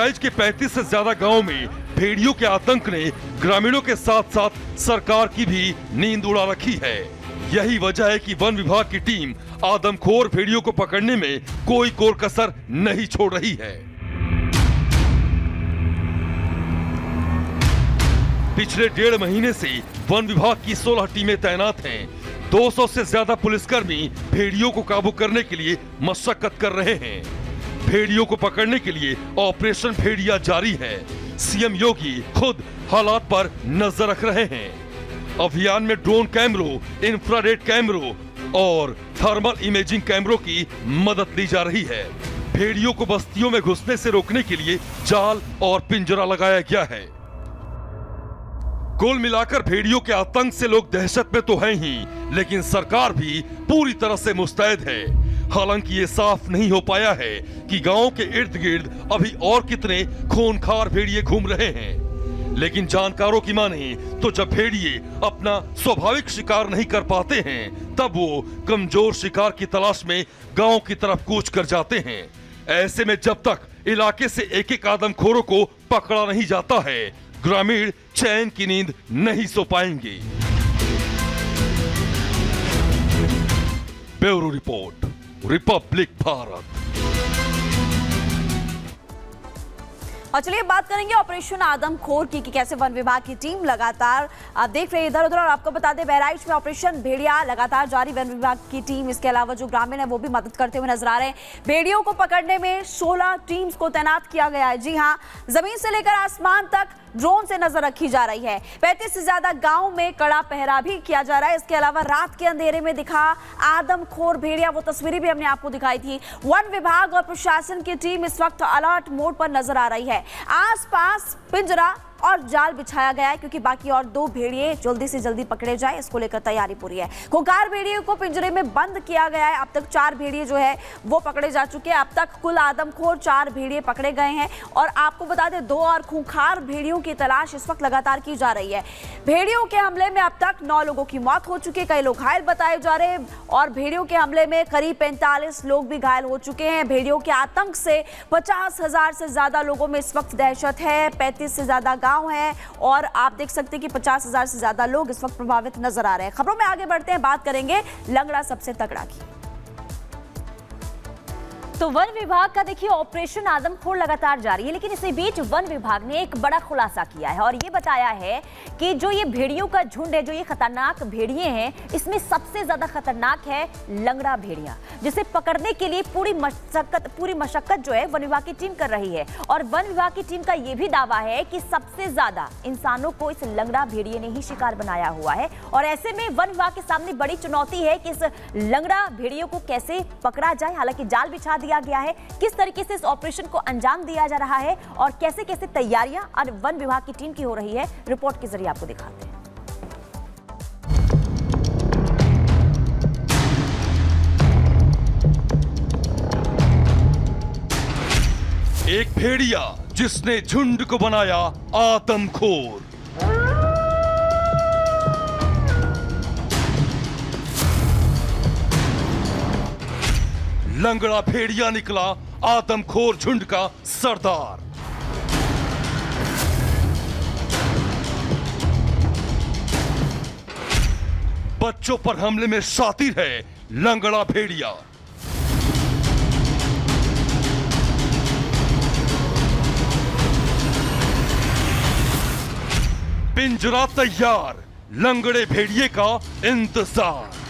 बहराइच के 35 से ज्यादा गांवों में भेड़ियों के आतंक ने ग्रामीणों के साथ साथ सरकार की भी नींद उड़ा रखी है। यही वजह है कि वन विभाग की टीम आदमखोर भेड़ियों को पकड़ने में कोई कोर कसर नहीं छोड़ रही है। पिछले 1.5 महीने से वन विभाग की 16 टीमें तैनात हैं। 200 से ज्यादा पुलिसकर्मी भेड़ियों को काबू करने के लिए मशक्कत कर रहे हैं। भेड़ियों को पकड़ने के लिए ऑपरेशन भेड़िया जारी है। सीएम योगी खुद हालात पर नजर रख रहे हैं। अभियान में ड्रोन कैमरों, इंफ्रारेड कैमरों और थर्मल इमेजिंग कैमरों की मदद ली जा रही है। भेड़ियों को बस्तियों में घुसने से रोकने के लिए जाल और पिंजरा लगाया गया है। कुल मिलाकर भेड़ियों के आतंक से लोग दहशत में तो हैं ही, लेकिन सरकार भी पूरी तरह से मुस्तैद है। हालांकि ये साफ नहीं हो पाया है कि गांव के इर्द गिर्द अभी और कितने खूंखार भेड़िए घूम रहे हैं। लेकिन जानकारों की माने तो जब भेड़िए अपना स्वाभाविक शिकार नहीं कर पाते हैं, तब वो कमजोर शिकार की तलाश में गांव की तरफ कूच कर जाते हैं। ऐसे में जब तक इलाके से एक-एक आदमखोरों को पकड़ा नहीं जाता है, ग्रामीण चैन की नींद नहीं सो पाएंगे। Bureau report, Republic Bharat. और चलिए बात करेंगे ऑपरेशन आदमखोर की कि कैसे वन विभाग की टीम लगातार आप देख रहे हैं इधर उधर। और आपको बता दें बहराइच में ऑपरेशन भेड़िया लगातार जारी। वन विभाग की टीम इसके अलावा जो ग्रामीण है वो भी मदद करते हुए नजर आ रहे हैं। भेड़ियों को पकड़ने में 16 टीम्स को तैनात किया गया है। जी हाँ, जमीन से लेकर आसमान तक ड्रोन से नजर रखी जा रही है। 35 से ज्यादा गांव में कड़ा पहरा भी किया जा रहा है। इसके अलावा रात के अंधेरे में दिखा आदमखोर भेड़िया, वो तस्वीरें भी हमने आपको दिखाई थी। वन विभाग और प्रशासन की टीम इस वक्त अलर्ट मोड पर नजर आ रही है। आसपास पिंजरा और जाल बिछाया गया है क्योंकि बाकी और 2 भेड़िए जल्दी से जल्दी पकड़े जाए, इसको लेकर तैयारी पूरी है। खूंखार भेड़ियों को पिंजरे में बंद किया गया है। अब तक 4 भेड़िए जो है वो पकड़े जा चुके हैं। अब तक कुल आदमखोर 4 भेड़िए पकड़े गए हैं। और आपको बता दें 2 और खूंखार भेड़ियों की तलाश इस वक्त लगातार की जा रही है। भेड़ियों के हमले में अब तक 9 लोगों की मौत हो चुकी है, कई लोग घायल बताए जा रहे हैं। और भेड़ियों के हमले में करीब 45 लोग भी घायल हो चुके हैं। भेड़ियों के आतंक से 50,000 से ज्यादा लोगों में इस वक्त दहशत है। 35 से ज्यादा गांव है और आप देख सकते हैं कि 50,000 से ज्यादा लोग इस वक्त प्रभावित नजर आ रहे हैं। खबरों में आगे बढ़ते हैं, बात करेंगे लंगड़ा सबसे तगड़ा की। तो वन विभाग का देखिए ऑपरेशन आदमखोर लगातार जारी है, लेकिन इसी बीच वन विभाग ने एक बड़ा खुलासा किया है और ये बताया है कि जो ये भेड़ियों का झुंड है, जो ये खतरनाक भेड़िए हैं, इसमें सबसे ज्यादा खतरनाक है लंगड़ा भेड़िया, जिसे पकड़ने के लिए पूरी मशक्कत जो है वन विभाग की टीम कर रही है। और वन विभाग की टीम का ये भी दावा है कि सबसे ज्यादा इंसानों को इस लंगड़ा भेड़िए ने ही शिकार बनाया हुआ है। और ऐसे में वन विभाग के सामने बड़ी चुनौती है कि इस लंगड़ा भेड़ियों को कैसे पकड़ा जाए। हालांकि जाल बिछा दिया गया है, किस तरीके से इस ऑपरेशन को अंजाम दिया जा रहा है और कैसे कैसे तैयारियां और वन विभाग की टीम की हो रही है, रिपोर्ट के जरिए आपको दिखाते हैं। एक भेड़िया जिसने झुंड को बनाया आदमखोर। लंगड़ा भेड़िया निकला आदमखोर झुंड का सरदार। बच्चों पर हमले में शातिर है लंगड़ा भेड़िया। पिंजरा तैयार, लंगड़े भेड़िए का इंतजार।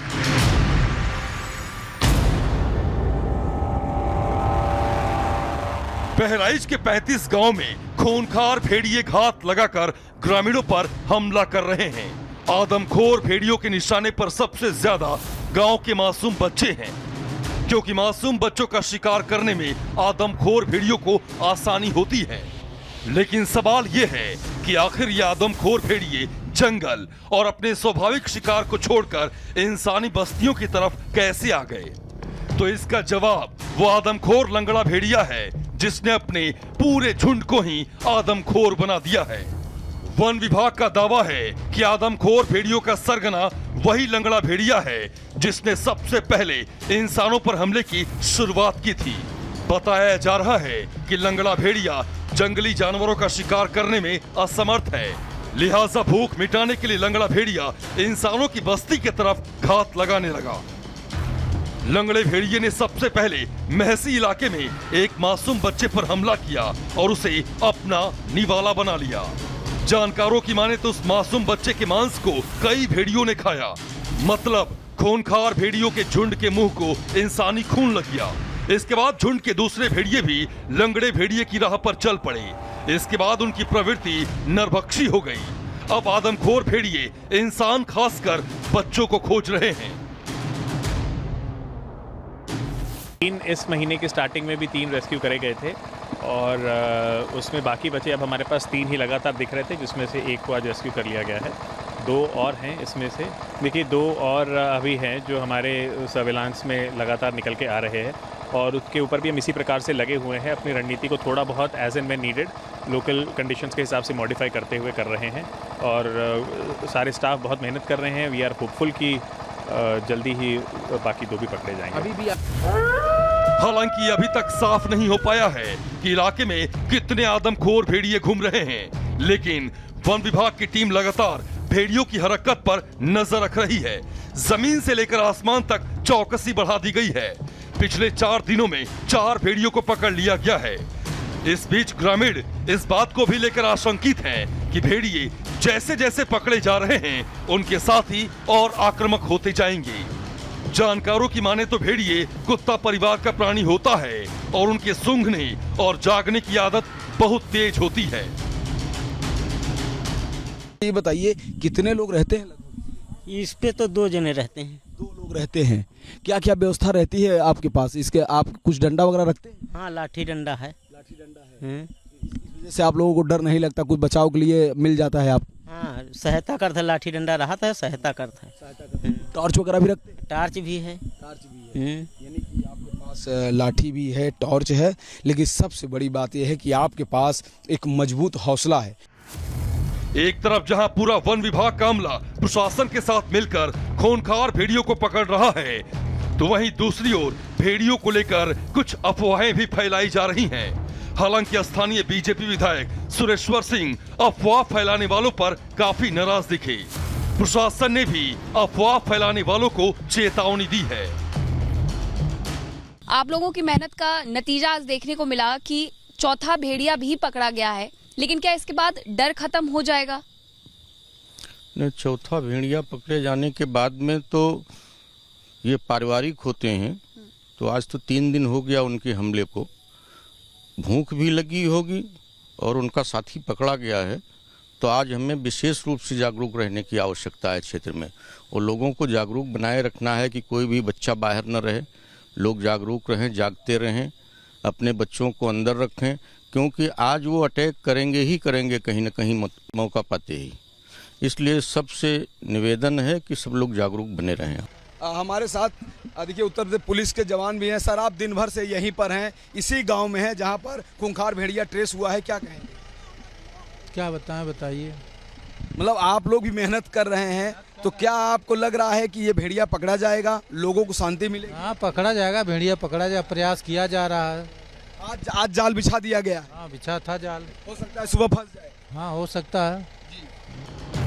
बहराइच के 35 गांव में खूंखार भेड़िए घात लगाकर ग्रामीणों पर हमला कर रहे हैं। आदमखोर भेड़ियों के निशाने पर सबसे ज्यादा गांव के मासूम बच्चे हैं, क्योंकि मासूम बच्चों का शिकार करने में आदमखोर भेड़ियों को आसानी होती है। लेकिन सवाल यह है कि आखिर ये आदमखोर भेड़िए जंगल और अपने स्वाभाविक शिकार को छोड़कर इंसानी बस्तियों की तरफ कैसे आ गए? तो इसका जवाब वो आदमखोर लंगड़ा भेड़िया है जिसने अपने पूरे झुंड को ही आदमखोर बना दिया है। वन विभाग का दावा है कि आदमखोर भेड़ियों का सरगना वही लंगड़ा भेड़िया है जिसने सबसे पहले इंसानों पर हमले की शुरुआत की थी। बताया जा रहा है कि लंगड़ा भेड़िया जंगली जानवरों का शिकार करने में असमर्थ है। लिहाजा भूख मिटाने के लिए लंगड़ा भेड़िया इंसानों की बस्ती की तरफ घात लगाने लगा। लंगड़े भेड़िए ने सबसे पहले महसी इलाके में एक मासूम बच्चे पर हमला किया और उसे अपना निवाला बना लिया। जानकारों की माने तो उस मासूम बच्चे के मांस को कई भेड़ियों ने खाया। मतलब खूंखार भेड़ियों के झुंड के मुंह को इंसानी खून लग गया। इसके बाद झुंड के दूसरे भेड़िए भी लंगड़े भेड़िए की राह पर चल पड़े। इसके बाद उनकी प्रवृत्ति नरभक्षी हो गई। अब आदमखोर भेड़िए इंसान खासकर बच्चों को खोज रहे हैं। इस महीने की स्टार्टिंग में भी 3 रेस्क्यू करे गए थे और उसमें बाकी बचे अब हमारे पास 3 ही लगातार दिख रहे थे, जिसमें से एक को आज रेस्क्यू कर लिया गया है। 2 और हैं इसमें से। देखिए 2 और अभी हैं जो हमारे सर्विलांस में लगातार निकल के आ रहे हैं और उसके ऊपर भी हम इसी प्रकार से लगे हुए हैं। अपनी रणनीति को थोड़ा बहुत as and when needed local conditions के हिसाब से मॉडिफाई करते हुए कर रहे हैं और सारे स्टाफ बहुत मेहनत कर रहे हैं। वी आर होपफुल कि जल्दी ही बाकी 2 भी पकड़े जाएंगे। अभी भी हालांकि अभी तक साफ नहीं हो पाया है कि इलाके में कितने आदमखोर भेड़िए घूम रहे हैं, लेकिन वन विभाग की टीम लगातार भेड़ियों की हरकत पर नजर रख रही है। जमीन से लेकर आसमान तक चौकसी बढ़ा दी गई है। पिछले 4 दिनों में 4 भेड़ियों को पकड़ लिया गया है। इस बीच ग्रामीण इस बात को भी लेकर आशंकित हैं कि भेड़िए जैसे जैसे पकड़े जा रहे हैं उनके साथ ही और आक्रामक होते जाएंगे। जानकारों की माने तो भेड़िए कुत्ता परिवार का प्राणी होता है और उनके सूंघने और जागने की आदत बहुत तेज होती है। ये बताइए कितने लोग रहते हैं? इस पे तो 2 जने रहते हैं। 2 लोग रहते हैं। क्या क्या व्यवस्था रहती है आपके पास? इसके आप कुछ डंडा वगैरह रखते हैं? हाँ, लाठी डंडा है। लाठी डंडा है। हम्म। जैसे आप लोगों को डर नहीं लगता, कुछ बचाव के लिए मिल जाता है आप? हाँ, सहायता करता है। लाठी डंडा रहा था, सहायता करता है। टॉर्च वगैरह भी रखते हैं? टार्च भी है। टॉर्च भी है। हम्म। यानी कि आपके पास लाठी भी है, टॉर्च है, लेकिन सबसे बड़ी बात यह है कि आपके पास एक मजबूत हौसला है। एक तरफ जहां पूरा वन विभाग का अमला प्रशासन के साथ मिलकर खूंखार भेड़ियों को पकड़ रहा है, तो वहीं दूसरी ओर भेड़ियों को लेकर कुछ अफवाहें भी फैलाई जा रही हैं। हालांकि स्थानीय बीजेपी विधायक सुरेश्वर सिंह अफवाह फैलाने वालों पर काफी नाराज दिखे। प्रशासन ने भी अफवाह फैलाने वालों को चेतावनी दी है। आप लोगों की मेहनत का नतीजा आज देखने को मिला कि चौथा भेड़िया भी पकड़ा गया है, लेकिन क्या इसके बाद डर खत्म हो जाएगा? नहीं, चौथा भेड़िया पकड़े जाने के बाद में तो ये पारिवारिक होते हैं, तो आज तो 3 दिन हो गया उनके हमले को। भूख भी लगी होगी और उनका साथी पकड़ा गया है, तो आज हमें विशेष रूप से जागरूक रहने की आवश्यकता है क्षेत्र में। और लोगों को जागरूक बनाए रखना है कि कोई भी बच्चा बाहर न रहे, लोग जागरूक रहें, जागते रहें, अपने बच्चों को अंदर रखें, क्योंकि आज वो अटैक करेंगे ही करेंगे कहीं न कहीं मौका पाते ही। इसलिए सबसे निवेदन है कि सब लोग जागरूक बने रहें। हमारे साथ देखिए उत्तर प्रदेश पुलिस के जवान भी हैं। सर, आप दिन भर से यहीं पर हैं, इसी गांव में हैं जहां पर खूंखार भेड़िया ट्रेस हुआ है, क्या कहेंगे? क्या बताएं, बताइए। मतलब आप लोग भी मेहनत कर रहे हैं, तो क्या आपको लग रहा है कि ये भेड़िया पकड़ा जाएगा, लोगों को शांति मिलेगी? हाँ, पकड़ा जाएगा, भेड़िया पकड़ा जाएगा, प्रयास किया जा रहा है। आज जाल बिछा दिया गया है। हाँ, बिछा था जाल। हो सकता है सुबह फंस जाए। हाँ, हो सकता है।